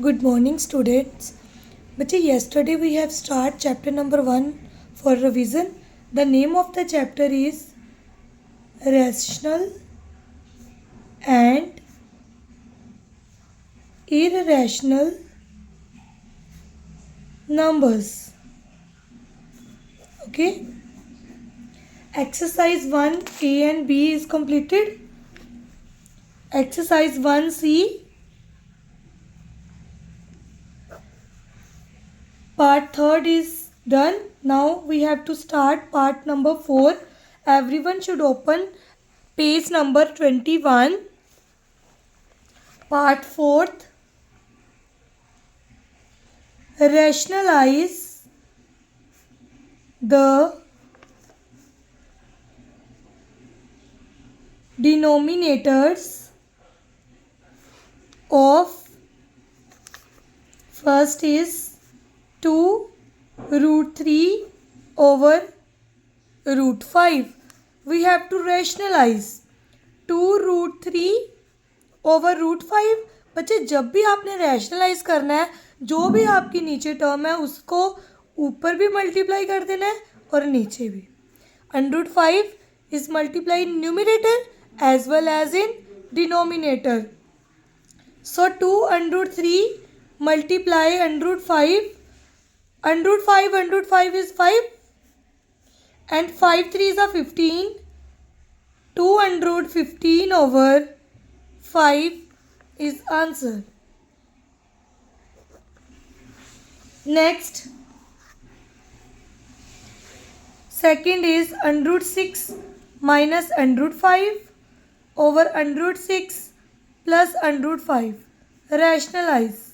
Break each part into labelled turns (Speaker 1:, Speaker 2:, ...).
Speaker 1: Good morning, students. But yesterday we have started chapter number 1 for revision. The name of the chapter is Rational and Irrational Numbers. Okay. Exercise 1A and B is completed. Exercise 1C part 3rd is done. Now we have to start part number 4. Everyone should open page number 21. Part 4th. Rationalize the denominators of first is 2 root 3 over root 5. We have to rationalize 2 root 3 over root 5. बच्चे जब भी आपने rationalise करना है जो भी आपकी नीचे टर्म है उसको ऊपर भी मल्टीप्लाई कर देना है और नीचे भी. Under root 5 is multiply in numerator as well as in denominator. So 2 under root 3 multiply under root 5. Under root 5 is 5 and 5 3s are 15. 2 under root 15 over 5 is answer. Next, second is under root 6 minus under root 5 over under root 6 plus under root 5. Rationalize.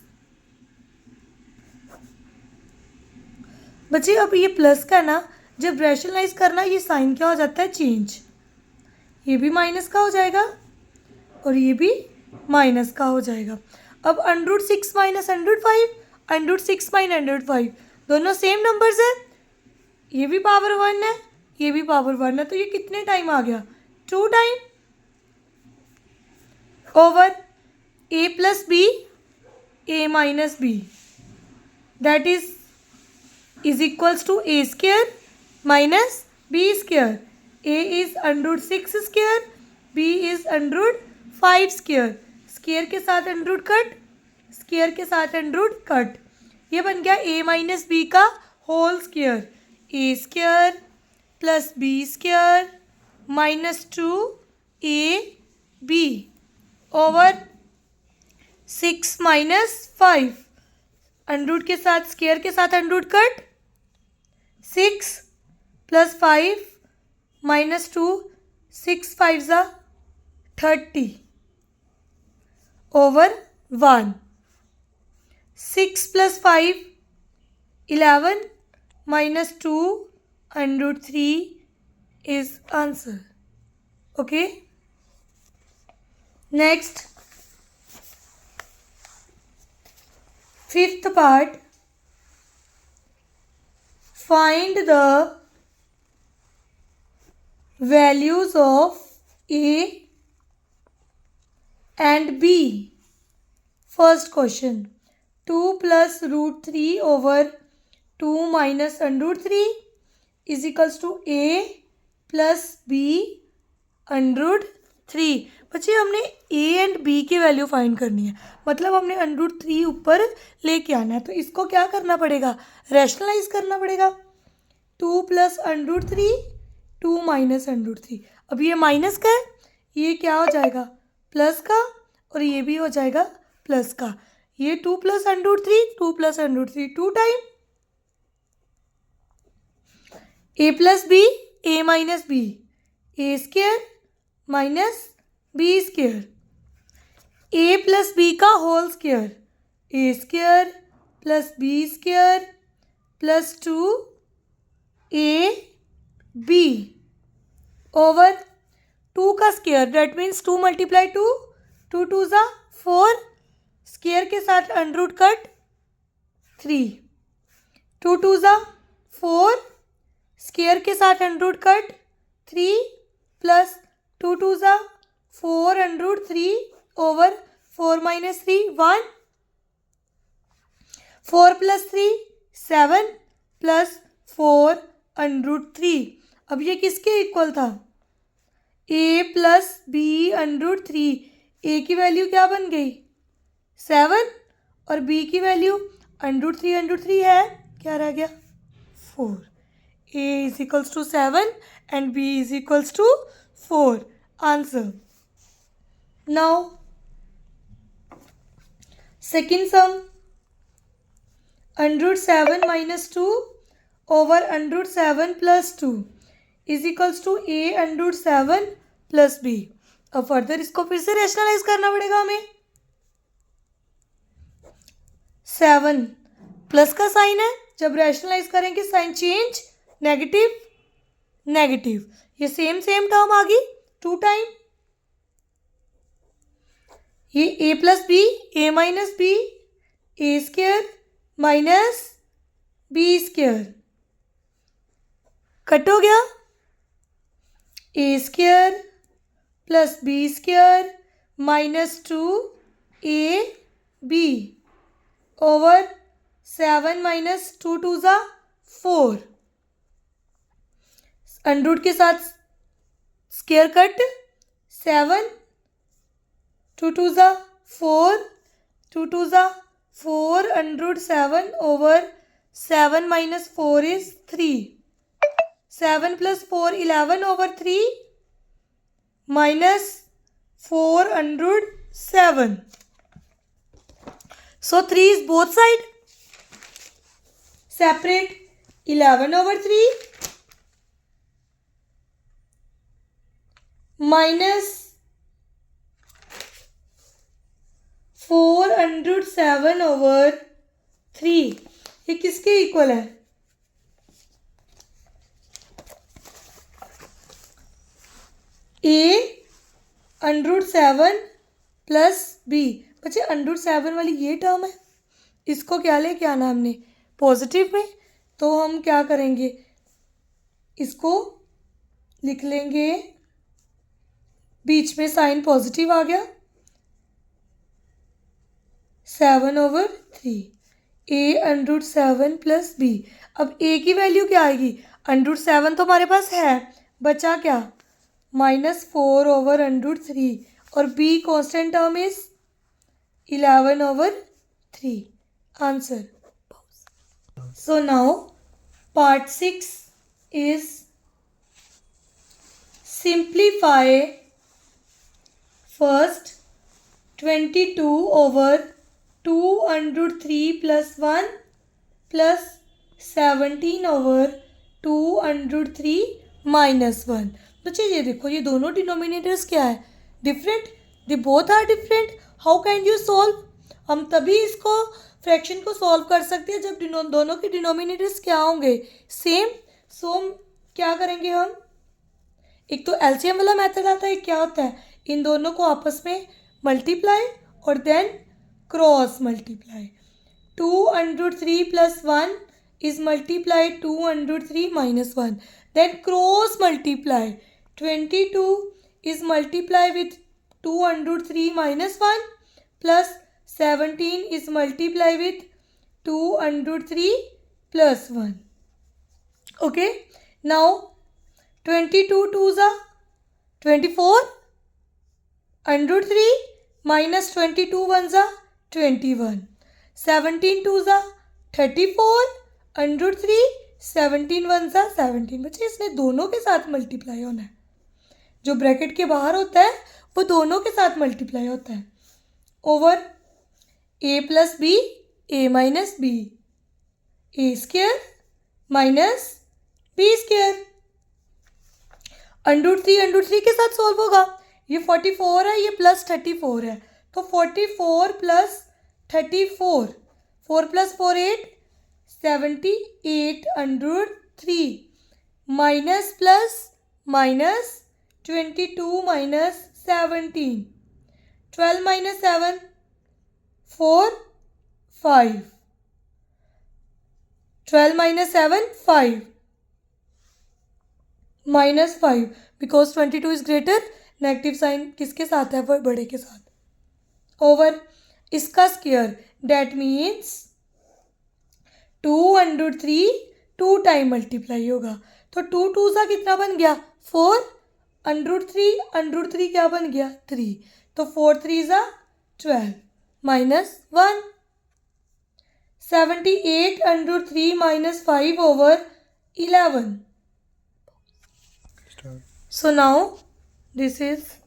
Speaker 1: बच्चे अब ये plus का ना जब rationalise करना ये sign क्या हो जाता है चेंज. ये भी माइनस का हो जाएगा और ये भी माइनस का हो जाएगा. अब under root 6 minus under root 5, under root 6 minus under root 5 दोनों सेम नंबर्स है. ये भी पावर 1 है ये भी पावर 1 है तो ये कितने टाइम आ गया 2 time over a plus B a minus B that is equals to a square minus b square. a is under root 6 square, b is under root 5 square. Square के साथ अंडर रूट कट, स्केयर के साथ under root cut. ये बन गया a minus B का whole square. a square plus b square minus 2 ab over 6 minus 5. Under root के साथ स्केयर के साथ under root cut. 6 plus 5 minus 2 6 5 ज़ा 30 over 1. 6 plus 5 11 minus 2 under root 3 is answer. Okay. Next fifth part. Find the values of A and B. First question. 2 plus root 3 over 2 minus under root 3 is equals to A plus B under root 3. बच्चे हमने A and B की value find करनी है. मतलब हमने under root 3 ऊपर लेके आना है तो इसको क्या करना पड़ेगा रैशनलाइज करना पड़ेगा. 2 plus under root 3 2 minus under root 3. अब ये माइनस का है ये क्या हो जाएगा प्लस का और ये भी हो जाएगा प्लस का. ये 2 plus under root 3 2 plus under root 3 2 time a plus B a minus b a square minus b square. a plus b का whole square a square plus b square plus 2 a b over 2 का square that means 2 multiply 2 2 2 ज़ा 4. Square के साथ under root cut 3 2 2 ज़ा 4. Square के साथ under root cut 3 plus 2 2 ज़ा 4 under root 3 over 4 minus 3 1 4 + 3 7 + 4 √3। अब ये किसके इक्वल था? a + b √3। a की वैल्यू क्या बन गई? 7 और b की वैल्यू √3 है, क्या रह गया? 4। a = 7 and b = 4. Answer. Now second sum, √7 - 2 over √7 + 2 is equals to a √7 + b. अब फर्दर इसको फिर से रैशनलाइज करना पड़ेगा हमें। 7 प्लस का साइन है, जब रैशनलाइज करेंगे साइन चेंज, नेगेटिव नेगेटिव, ये सेम टर्म आ गई 2 टाइम। ये a + b, a - b, a² minus b², cut हो गया। a² + b² - 2ab ओवर 7 - 2 2 ज़ा 4। √ के साथ स्क्वायर कट, 7 2 2 ज़ा 4, 2 2 ज़ा 4 √7 over 7 - 4 is 3। 7 + 4 11 over 3 minus 4 √7. So 3 is both side. Separate 11 over 3 minus 4 √7 over 3. ये किसके इक्वल है? a √7 plus b। बच्चे √7 वाली ये टर्म है, इसको क्या ले क्या नाम हमने पॉजिटिव में, तो हम क्या करेंगे, इसको लिख लेंगे, बीच में साइन पॉजिटिव आ गया, 7/3 a √7 प्लस b। अब a की वैल्यू क्या आएगी? √7 तो हमारे पास है, बचा क्या? -4/√3 और b constant term is 11/3. Answer. So now part 6 is simplify first 22/2√3 + 1 plus 17/2√3 - 1। बच्चे ये देखो, ये दोनों डिनोमिनेटर्स क्या है? Different, they both are different. How can you solve? हम तभी इसको फ्रैक्शन को सॉल्व कर सकते हैं जब दोनों के डिनोमिनेटर्स क्या होंगे? सेम। सो क्या करेंगे हम? एक तो एलसीएम वाला मेथड आता है, क्या होता है? इन दोनों को आपस में मल्टीप्लाई और then cross multiply. 2√3 + 1 is multiplied 2√3 - 1. Then cross multiply. 22 is multiplied with 2√3 - 1 plus 17 is multiplied with 2√3 + 1. Okay. Now 22 2s are 24 √3 minus 22 1s are 21. 17 2s are 34 √3 17 1s are 17। बच्चे इसने दोनों के साथ मल्टीप्लाई होना है, जो ब्रैकेट के बाहर होता है वो दोनों के साथ मल्टीप्लाई होता है। Over a + b a - b a² minus b²। √3 के साथ सॉल्व होगा। ये 44 है, ये प्लस 34 है, तो 44 + 34, 4 + 4 8 78/3 minus plus minus 22 - 17, 12 - 7 4 5, 12 - 7 5 -5 because 22 is greater. Negative sign किसके साथ है? वो बड़े के साथ। ओवर इसका square, that means 2√3 2 time multiply होगा, तो 2 सा कितना बन गया 4, √3 क्या बन गया 3, तो 4 3 सा 12 minus 1, 78 minus 5 over 11. So now this is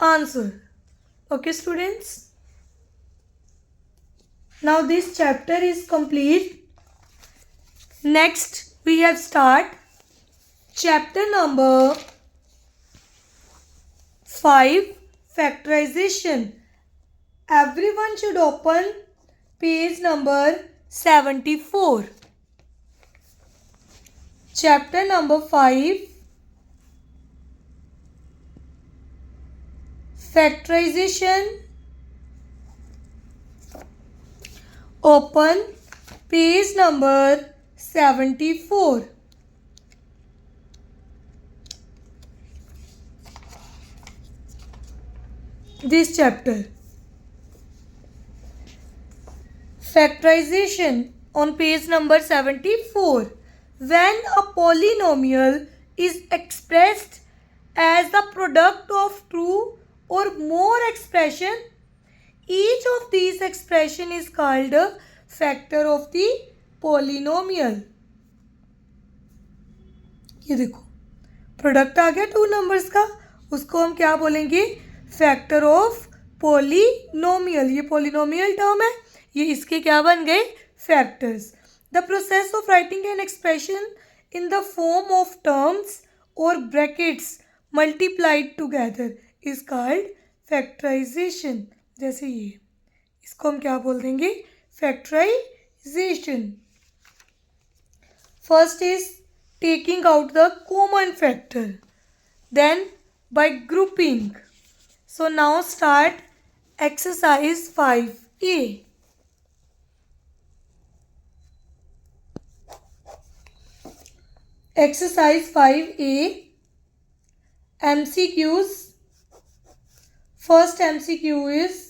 Speaker 1: answer. Okay students. Now this chapter is complete. Next we have start chapter number 5, factorization. Everyone should open page number 74. Chapter number 5, factorization. Open page number 74. This chapter. Factorization on page number 74. When a polynomial is expressed as the product of two or more expression, each of these expression is called a factor of the polynomial. ये देखो product आ गया two numbers का, उसको हम क्या बोलेंगे factor of polynomial. ये polynomial term है, ये इसके क्या बन गए factors. The process of writing an expression in the form of terms और brackets multiplied together is called factorization. जैसे ये, इसको हम क्या बोल देंगे factorization. First is taking out the common factor, then by grouping. So now start exercise 5a. Exercise 5a, MCQs. First MCQ is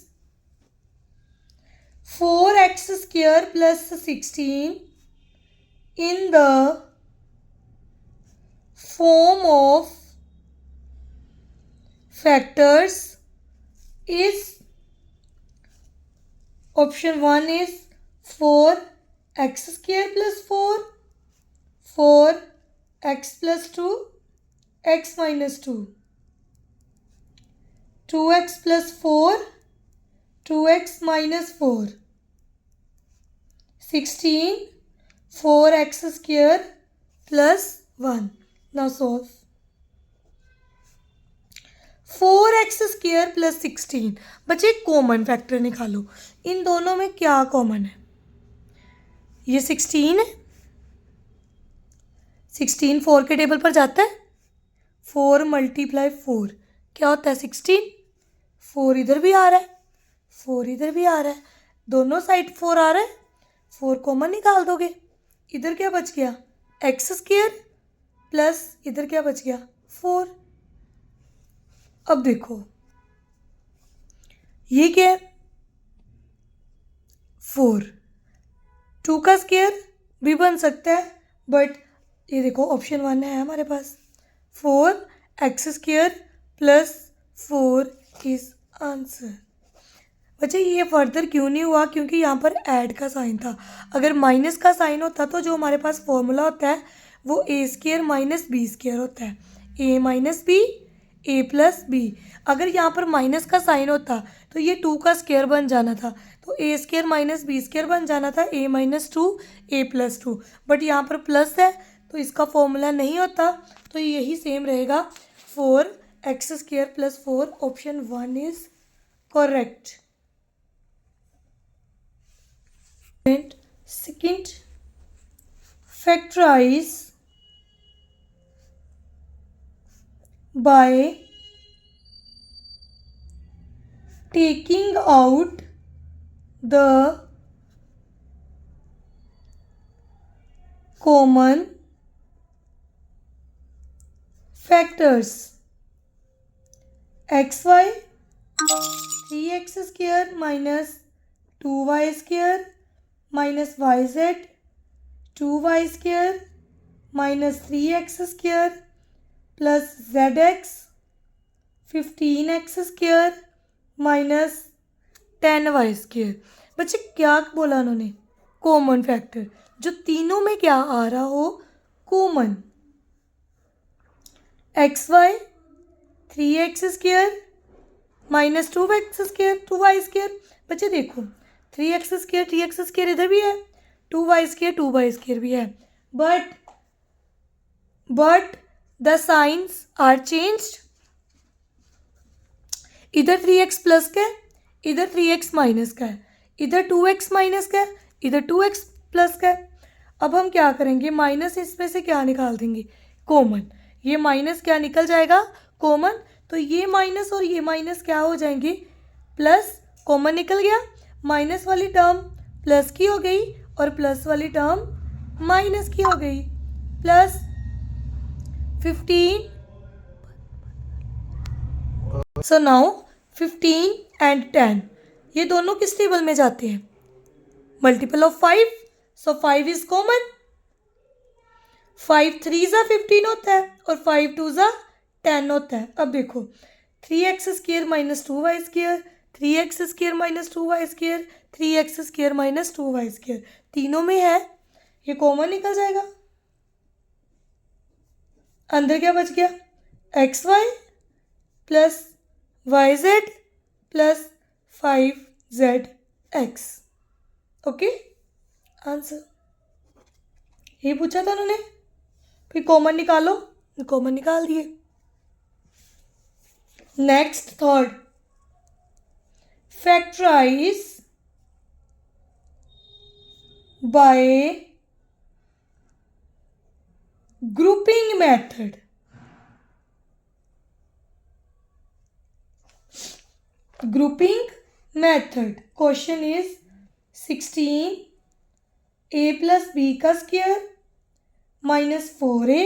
Speaker 1: 4x square plus 16 in the form of factors is, option 1 is 4x square plus 4, 4x plus 2, x minus 2, 2x plus 4, 2x minus 4, 16, 4x square plus 1. Now solve. 4x square plus 16. बच्चे common factor निकालो. इन दोनों में क्या common है? ये 16 है, 16 4 के table पर जाता है. 4 मल्टीप्लाई 4 क्या होता है 16. 4 इधर भी आ रहा है, 4 इधर भी आ रहा है, दोनों साइड 4 आ रहा है. 4 कॉमन निकाल दोगे. इधर क्या बच गया एक्स स्क्वायर प्लस इधर क्या बच गया 4. अब देखो ये क्या है 4. 2 का स्क्वायर भी बन सकता है, बट ये देखो ऑप्शन 1 है हमारे पास. 4x square plus 4 is answer. बच्चे ये फर्दर क्यों नहीं हुआ? क्योंकि यहाँ पर ऐड का साइन था. अगर माइनस का साइन होता तो जो हमारे पास फॉर्मूला होता है वो ए स्क्वायर माइनस बी स्क्वायर होता है. ए माइनस बी, ए प्लस बी. अगर यहाँ पर माइनस का साइन होता तो ये 2 का स्क्वायर बन जाना था, तो ए स्क्वायर माइनस बी स्क्वायर बन जाना था, ए माइनस 2 ए प्लस 2. बट यहाँ पर प्लस है तो इसका फॉर्मूला नहीं होता, तो यही सेम रहेगा 4x square plus 4. Option 1 is correct. Second, factorize by taking out the common factors. xy 3x square minus 2y square minus yz 2y² minus 3x² plus zx 15x² minus 10y²। बच्चे क्या बोला उन्होंने? Common factor, जो तीनों में क्या आ रहा हो, common. xy 3x² minus 2y²। बच्चे देखो 3x² इधर भी है, 2y² भी है, but the signs are changed. इधर 3x प्लस का है, इधर 3x माइनस का है, इधर 2x माइनस का है, इधर 2x प्लस का है। अब हम क्या करेंगे, माइनस इसमें से क्या निकाल देंगे, कॉमन। ये माइनस क्या निकल जाएगा, कॉमन। तो ये माइनस और ये माइनस क्या हो जाएंगे, प्लस। कॉमन निकल गया, माइनस वाली टर्म प्लस की हो गई और प्लस वाली टर्म माइनस की हो गई। प्लस 15। सो नाउ 15 एंड 10 ये दोनों किस टेबल में जाते हैं, multiple of 5। So 5 is common. 5 3 ज़ा 15 होता है और 5 2 ज़ा 10 होता है। अब देखो 3x² minus 2y², 3x² minus 2y², 3x² minus 2y², तीनों में है, ये कॉमन निकल जाएगा। अंदर क्या बच गया, xy plus yz plus 5zx। Okay, answer ये पूछा था उन्होंने, फिर कॉमन निकालो, कॉमन निकाल दिए। Next third, factorize by grouping method. Grouping method, question is 16 a plus b का square minus 4a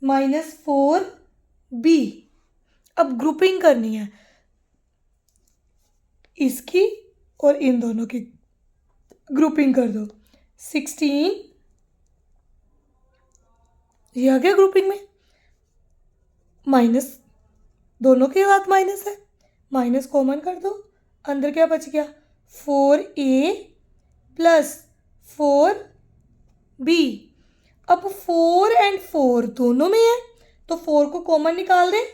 Speaker 1: minus 4b। अब ग्रुपिंग करनी है इसकी और इन दोनों की, ग्रुपिंग कर दो। 16 ये आ गया ग्रुपिंग में, माइनस दोनों के साथ माइनस है, माइनस कॉमन कर दो, अंदर क्या बच गया 4a प्लस 4b। अब 4 एंड 4 दोनों में है तो 4 को कॉमन निकाल दें,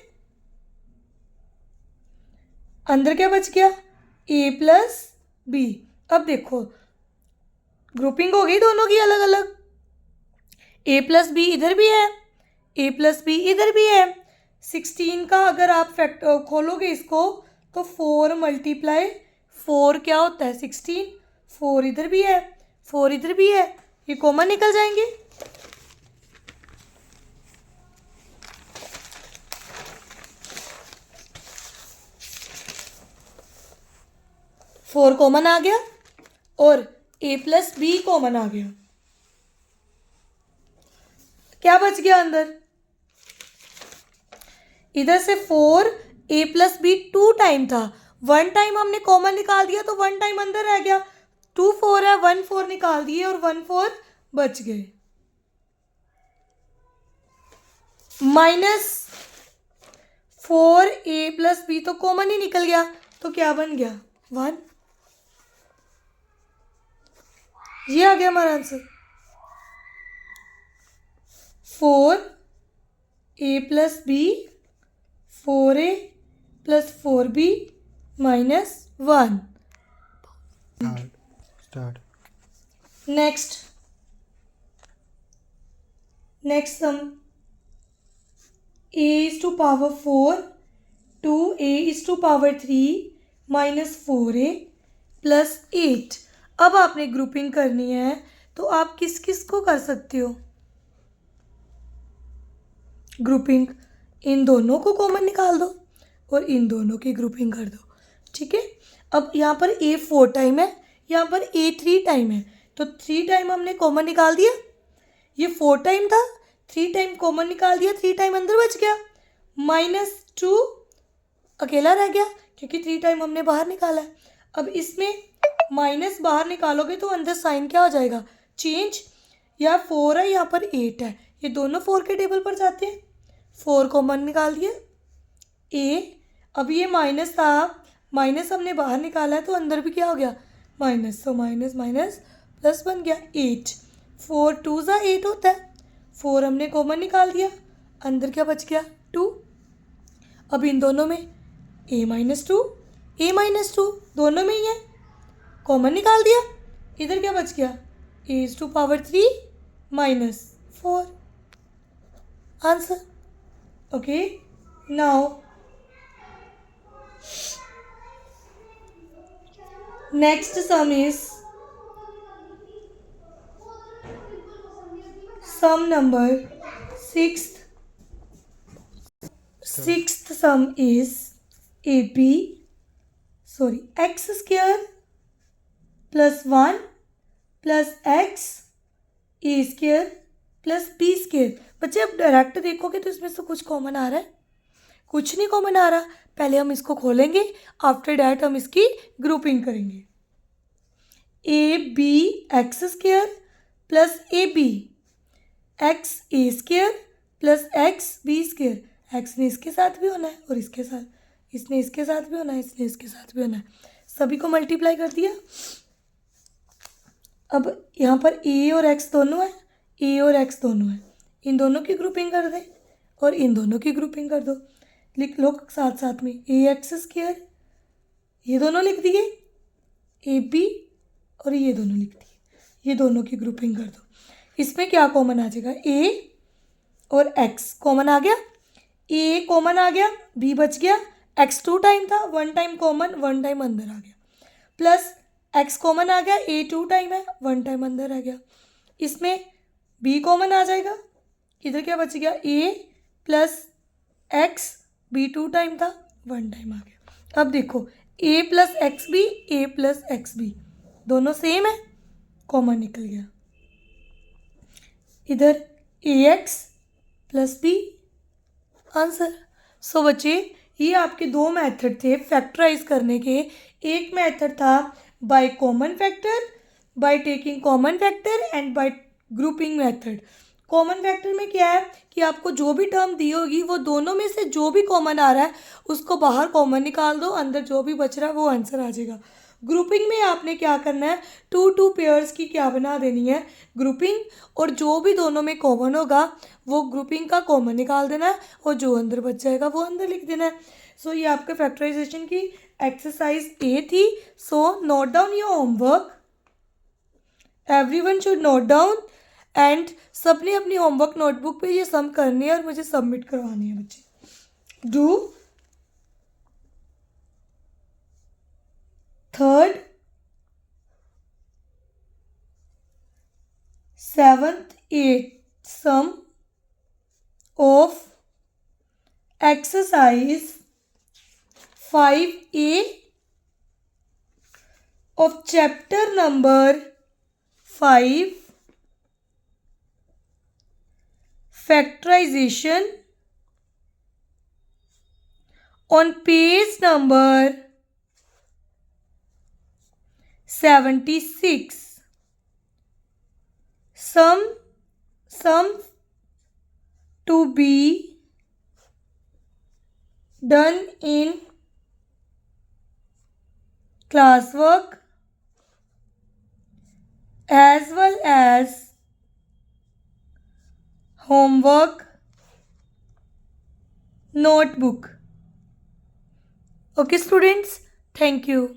Speaker 1: अंदर क्या बच गया a प्लस b। अब देखो ग्रुपिंग हो गई दोनों की अलग अलग, a प्लस बी इधर भी है, a प्लस बी इधर भी है। 16 का अगर आप फैक्ट खोलोगे इसको तो 4 मल्टीप्लाई 4 क्या होता है 16, 4 इधर भी है 4 इधर भी है, ये कॉमन निकल जाएंगे। फोर कॉमन आ गया और a प्लस बी कॉमन आ गया, क्या बच गया अंदर, इधर से 4 a प्लस बी 2 टाइम था, 1 टाइम हमने कॉमन निकाल दिया तो 1 टाइम अंदर रह गया, 2 4 है 1 4 निकाल दिए और 1 4 बच गए। माइनस 4a प्लस बी तो कॉमन ही निकल गया तो क्या बन गया 1, ये आ गया हमारा answer. 4a plus B 4a plus 4b minus 1। Next sum, a is to power 4 2a is to power 3 minus 4a plus 8। अब आपने ग्रुपिंग करनी है तो आप किस किस को कर सकते हो ग्रुपिंग, इन दोनों को कॉमन निकाल दो और इन दोनों की ग्रुपिंग कर दो, ठीक है। अब यहाँ पर a 4 टाइम है, यहाँ पर a 3 टाइम है, तो 3 टाइम हमने कॉमन निकाल दिया, ये 4 टाइम था 3 टाइम कॉमन निकाल दिया, 3 टाइम अंदर बच गया, माइनस 2 अकेला रह गया क्योंकि 3 टाइम हमने बाहर निकाला है। अब इसमें माइनस बाहर निकालोगे तो अंदर साइन क्या हो जाएगा चेंज, यहाँ 4 है, यहाँ पर 8 है, ये दोनों 4 के टेबल पर जाते हैं। 4 कॉमन निकाल दिया ए। अब ये माइनस था, माइनस हमने बाहर निकाला है तो अंदर भी क्या हो गया माइनस, तो माइनस माइनस प्लस बन गया 8। 4 2 ज़ा 8 होता है, 4 हमने कॉमन निकाल दिया, अंदर क्या बच गया 2। अब इन दोनों में a माइनस टू दोनों में ही है, कॉमन निकाल दिया, इधर क्या बच गया a⁻³ minus 4। Answer. Okay, now next sum is sum number sixth. Sixth sum is x square plus 1 plus x a square plus b square। बच्चे अब डायरेक्ट देखोगे तो इसमें से कुछ कॉमन आ रहा है? कुछ नहीं कॉमन आ रहा। पहले हम इसको खोलेंगे, आफ्टर डैट हम इसकी ग्रुपिंग करेंगे। A B X square plus A B X A square plus X B square. X ने इसके साथ भी होना है और इसके साथ, इसने इसके साथ भी होना है, इसने इसके साथ भी होना है, सभी को मल्टीप्लाई कर दिया। अब यहाँ पर ए और एक्स दोनों है, ए और एक्स दोनों है, इन दोनों की ग्रुपिंग कर दें और इन दोनों की ग्रुपिंग कर दो। लिख लो साथ साथ में, ए एक्स स्क्वायर ये दोनों लिख दिए, ए बी और ये दोनों लिख दिए, ये दोनों की ग्रुपिंग कर दो। इसमें क्या कॉमन आ जाएगा, ए और एक्स कॉमन आ गया, ए कॉमन आ गया, बी बच गया, एक्स 2 टाइम था, 1 टाइम कॉमन, 1 टाइम अंदर आ गया, प्लस एक्स कॉमन आ गया, ए 2 टाइम है, 1 टाइम अंदर आ गया। इसमें बी कॉमन आ जाएगा, इधर क्या बच गया, ए प्लस एक्स, बी 2 टाइम था, 1 टाइम आ गया। अब देखो ए प्लस एक्स बी, ए प्लस एक्स बी दोनों सेम है, कॉमन निकल गया, इधर ए एक्स प्लस बी। आंसर। सो बच्चे ये आपके दो मेथड थे फैक्टराइज करने के। एक मेथड था by common factor, by taking common factor and bye grouping method. Common factor में क्या है कि आपको जो भी टर्म दी होगी वो दोनों में से जो भी कॉमन आ रहा है उसको बाहर कॉमन निकाल दो, अंदर जो भी बच रहा है वो आंसर आ जाएगा। ग्रुपिंग में आपने क्या करना है, 2 पेयर्स की क्या बना देनी है ग्रुपिंग, और जो भी दोनों में कॉमन होगा वो ग्रुपिंग का कॉमन निकाल देना है और जो अंदर बच जाएगा वो अंदर लिख देना है। सो ये आपके फैक्टराइजेशन की एक्सरसाइज ए थी। So note down your homework, everyone should note down, and सबने अपनी होमवर्क नोटबुक पे ये सम करनी है और मुझे सबमिट करवानी है बच्चे। Do 3rd, 7th, 8th sum of exercise 5A of chapter number 5 factorization on page number 76. Sum to be done in classwork as well as homework notebook. Okay students, thank you.